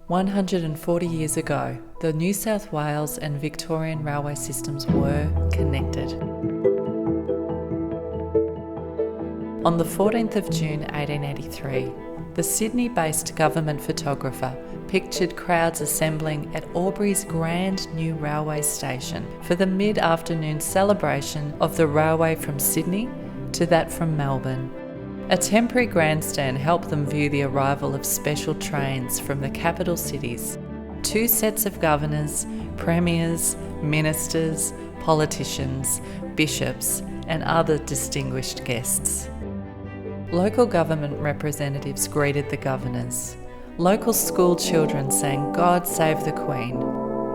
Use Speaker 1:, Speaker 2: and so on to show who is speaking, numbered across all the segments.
Speaker 1: 140 years ago, the New South Wales and Victorian railway systems were connected. On the 14th of June 1883, the Sydney-based government photographer pictured crowds assembling at Albury's grand new railway station for the mid-afternoon celebration of the railway from Sydney to that from Melbourne. A temporary grandstand helped them view the arrival of special trains from the capital cities. 2 sets of governors, premiers, ministers, politicians, bishops, and other distinguished guests. Local government representatives greeted the governors. Local school children sang "God Save the Queen."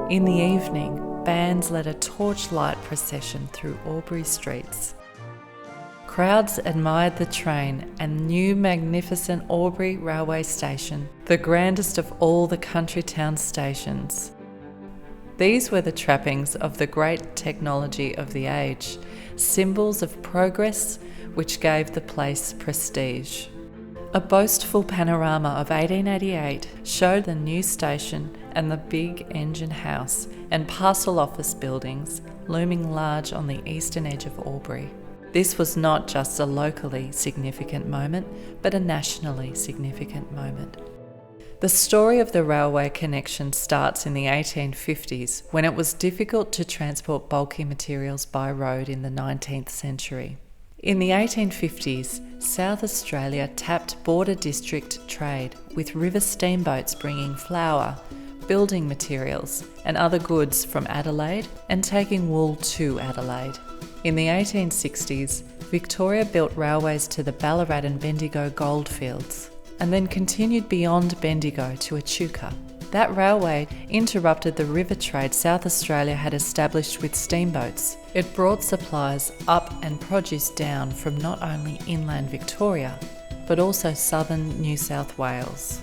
Speaker 1: In the evening, bands led a torchlight procession through Albury streets. Crowds admired the train and new magnificent Albury railway station, the grandest of all the country town stations. These were the trappings of the great technology of the age, symbols of progress which gave the place prestige. A boastful panorama of 1888 showed the new station and the big engine house and parcel office buildings looming large on the eastern edge of Albury. This was not just a locally significant moment, but a nationally significant moment. The story of the railway connection starts in the 1850s, when it was difficult to transport bulky materials by road in the 19th century. In the 1850s, South Australia tapped border district trade, with river steamboats bringing flour, building materials and other goods from Adelaide and taking wool to Adelaide. In the 1860s, Victoria built railways to the Ballarat and Bendigo goldfields, and then continued beyond Bendigo to Echuca. That railway interrupted the river trade South Australia had established with steamboats. It brought supplies up and produce down from not only inland Victoria, but also southern New South Wales.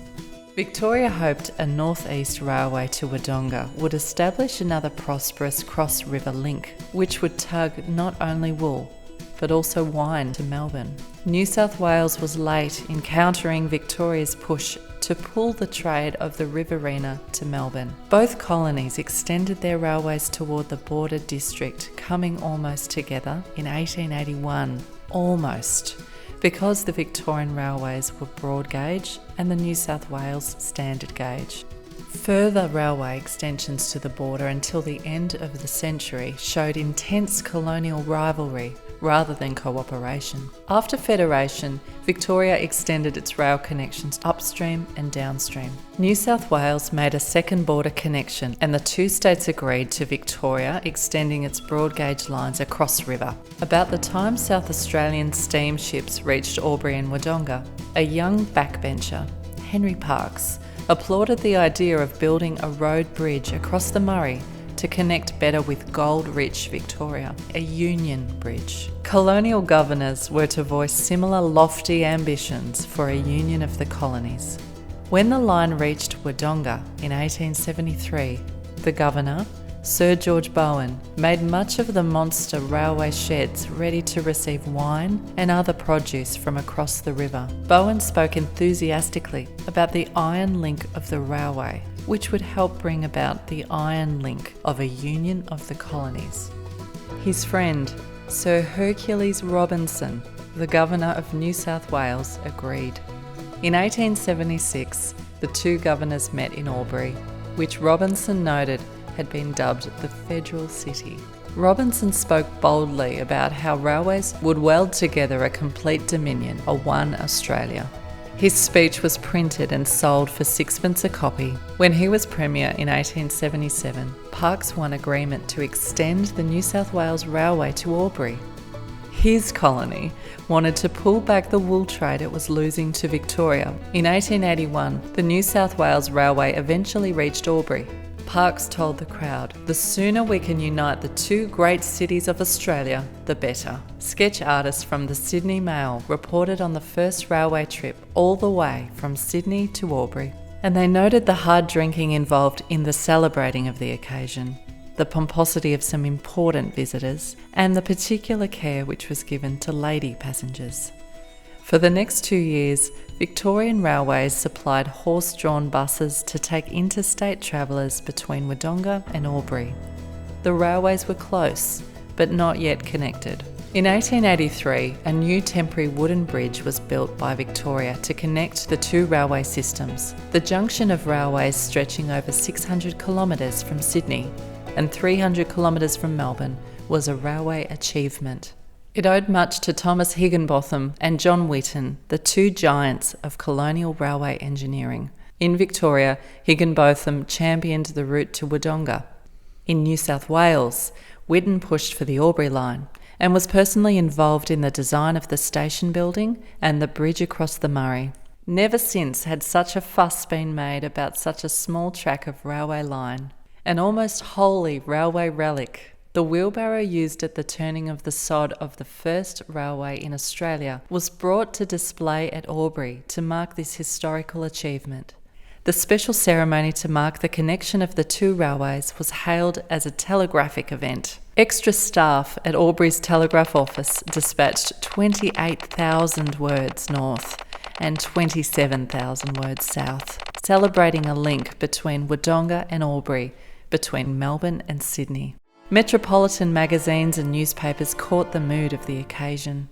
Speaker 1: Victoria hoped a north-east railway to Wodonga would establish another prosperous cross-river link, which would tug not only wool, but also wine to Melbourne. New South Wales was late in countering Victoria's push to pull the trade of the Riverina to Melbourne. Both colonies extended their railways toward the border district, coming almost together in 1881. Almost. Because the Victorian railways were broad gauge and the New South Wales standard gauge. Further railway extensions to the border until the end of the century showed intense colonial rivalry rather than cooperation. After Federation, Victoria extended its rail connections upstream and downstream. New South Wales made a second border connection, and the 2 states agreed to Victoria extending its broad gauge lines across river. About the time South Australian steamships reached Albury and Wodonga, a young backbencher, Henry Parkes, applauded the idea of building a road bridge across the Murray to connect better with gold-rich Victoria, a union bridge. Colonial governors were to voice similar lofty ambitions for a union of the colonies. When the line reached Wodonga in 1873, the governor, Sir George Bowen, made much of the monster railway sheds ready to receive wine and other produce from across the river. Bowen spoke enthusiastically about the iron link of the railway, which would help bring about the iron link of a union of the colonies. His friend, Sir Hercules Robinson, the Governor of New South Wales, agreed. In 1876, the 2 governors met in Albury, which Robinson noted had been dubbed the Federal City. Robinson spoke boldly about how railways would weld together a complete dominion, a one Australia. His speech was printed and sold for 6pence a copy. When he was Premier in 1877, Parkes won agreement to extend the New South Wales Railway to Albury. His colony wanted to pull back the wool trade it was losing to Victoria. In 1881, the New South Wales Railway eventually reached Albury. Parkes told the crowd, "The sooner we can unite the 2 great cities of Australia, the better." Sketch artists from the Sydney Mail reported on the first railway trip all the way from Sydney to Albury, and they noted the hard drinking involved in the celebrating of the occasion, the pomposity of some important visitors, and the particular care which was given to lady passengers. For the next 2 years, Victorian Railways supplied horse-drawn buses to take interstate travellers between Wodonga and Albury. The railways were close, but not yet connected. In 1883, a new temporary wooden bridge was built by Victoria to connect the two railway systems. The junction of railways stretching over 600 kilometres from Sydney and 300 kilometres from Melbourne was a railway achievement. It owed much to Thomas Higginbotham and John Whitton, the two giants of colonial railway engineering. In Victoria, Higginbotham championed the route to Wodonga. In New South Wales, Whitton pushed for the Albury line and was personally involved in the design of the station building and the bridge across the Murray. Never since had such a fuss been made about such a small track of railway line, an almost wholly railway relic. The wheelbarrow used at the turning of the sod of the first railway in Australia was brought to display at Albury to mark this historical achievement. The special ceremony to mark the connection of the two railways was hailed as a telegraphic event. Extra staff at Albury's telegraph office dispatched 28,000 words north and 27,000 words south, celebrating a link between Wodonga and Albury, between Melbourne and Sydney. Metropolitan magazines and newspapers caught the mood of the occasion.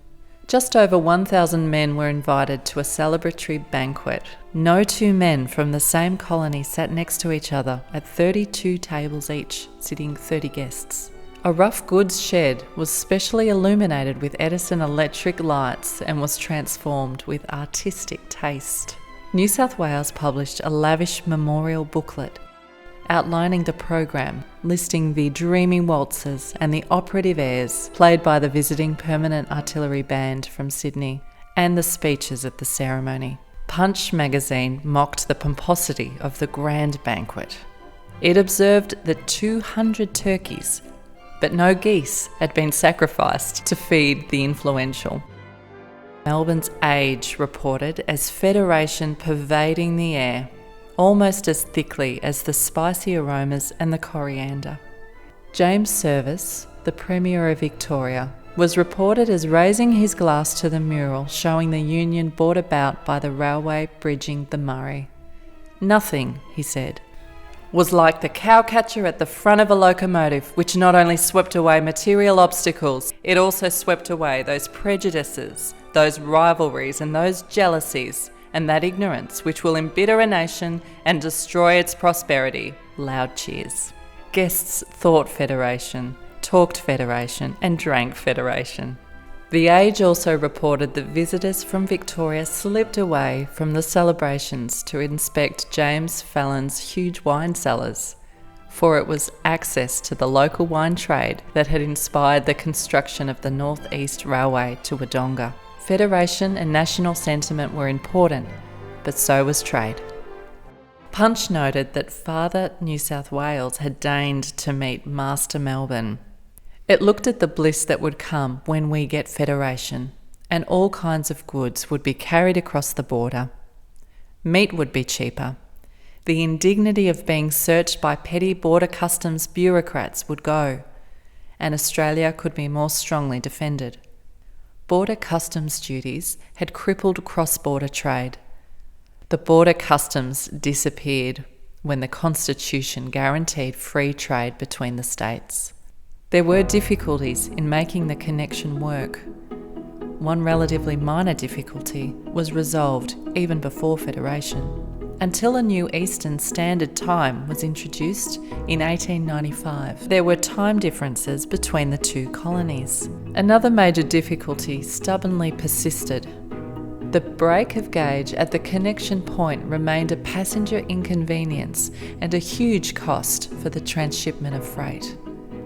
Speaker 1: Just over 1,000 men were invited to a celebratory banquet. No two men from the same colony sat next to each other at 32 tables each, sitting 30 guests. A rough goods shed was specially illuminated with Edison electric lights and was transformed with artistic taste. New South Wales published a lavish memorial booklet outlining the program, listing the dreamy waltzes and the operative airs played by the visiting Permanent Artillery Band from Sydney, and the speeches at the ceremony. Punch magazine mocked the pomposity of the grand banquet. It observed that 200 turkeys, but no geese, had been sacrificed to feed the influential. Melbourne's Age reported as Federation pervading the air, almost as thickly as the spicy aromas and the coriander. James Service, the Premier of Victoria, was reported as raising his glass to the mural showing the union brought about by the railway bridging the Murray. Nothing, he said, was like the cowcatcher at the front of a locomotive, which not only swept away material obstacles, it also swept away those prejudices, those rivalries and those jealousies, and that ignorance which will embitter a nation and destroy its prosperity. Loud cheers. Guests thought Federation, talked Federation, and drank Federation. The Age also reported that visitors from Victoria slipped away from the celebrations to inspect James Fallon's huge wine cellars, for it was access to the local wine trade that had inspired the construction of the North East Railway to Wodonga. Federation and national sentiment were important, but so was trade. Punch noted that Father New South Wales had deigned to meet Master Melbourne. It looked at the bliss that would come when we get Federation, and all kinds of goods would be carried across the border. Meat would be cheaper. The indignity of being searched by petty border customs bureaucrats would go, and Australia could be more strongly defended. Border customs duties had crippled cross-border trade. The border customs disappeared when the Constitution guaranteed free trade between the states. There were difficulties in making the connection work. One relatively minor difficulty was resolved even before Federation, until a new Eastern Standard Time was introduced in 1895. There were time differences between the two colonies. Another major difficulty stubbornly persisted. The break of gauge at the connection point remained a passenger inconvenience and a huge cost for the transshipment of freight.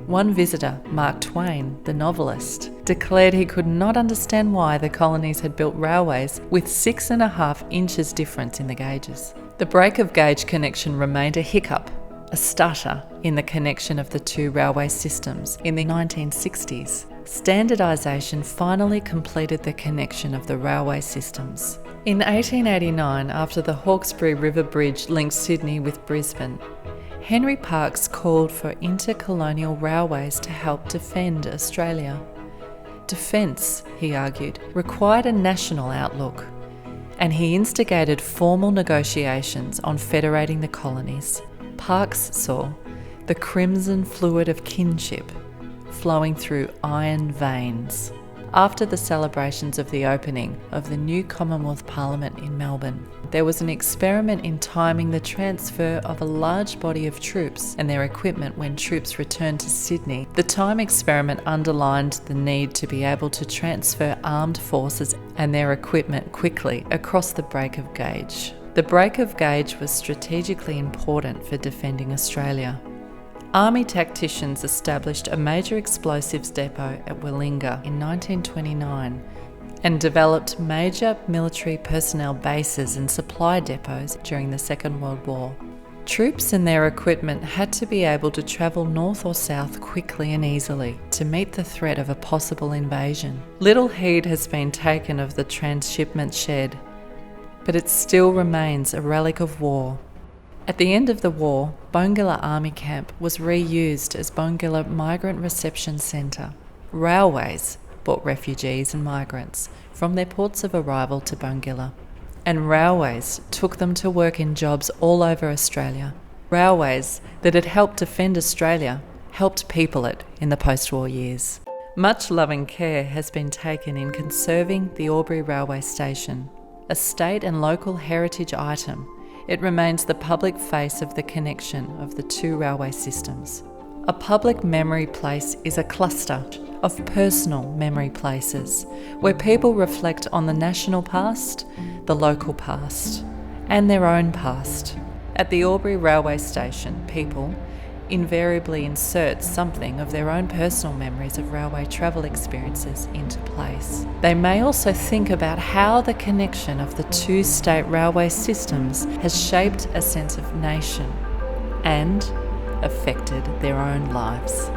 Speaker 1: One visitor, Mark Twain, the novelist, declared he could not understand why the colonies had built railways with 6.5 inches difference in the gauges. The break of gauge connection remained a hiccup, a stutter in the connection of the two railway systems in the 1960s. Standardisation finally completed the connection of the railway systems. In 1889, after the Hawkesbury River Bridge linked Sydney with Brisbane, Henry Parkes called for intercolonial railways to help defend Australia. Defence, he argued, required a national outlook, and he instigated formal negotiations on federating the colonies. Parkes saw the crimson fluid of kinship flowing through iron veins. After the celebrations of the opening of the new Commonwealth Parliament in Melbourne, there was an experiment in timing the transfer of a large body of troops and their equipment when troops returned to Sydney. The time experiment underlined the need to be able to transfer armed forces and their equipment quickly across the break of gauge. The break of gauge was strategically important for defending Australia. Army tacticians established a major explosives depot at Willinga in 1929 and developed major military personnel bases and supply depots during the Second World War. Troops and their equipment had to be able to travel north or south quickly and easily to meet the threat of a possible invasion. Little heed has been taken of the transshipment shed, but it still remains a relic of war. At the end of the war, Bongilla Army Camp was reused as Bongilla Migrant Reception Centre. Railways brought refugees and migrants from their ports of arrival to Bongilla, and railways took them to work in jobs all over Australia. Railways that had helped defend Australia helped people it in the post-war years. Much loving care has been taken in conserving the Albury Railway Station, a state and local heritage item. It remains the public face of the connection of the two railway systems. A public memory place is a cluster of personal memory places where people reflect on the national past, the local past, and their own past. At the Albury Railway Station, people invariably insert something of their own personal memories of railway travel experiences into place. They may also think about how the connection of the two state railway systems has shaped a sense of nation and affected their own lives.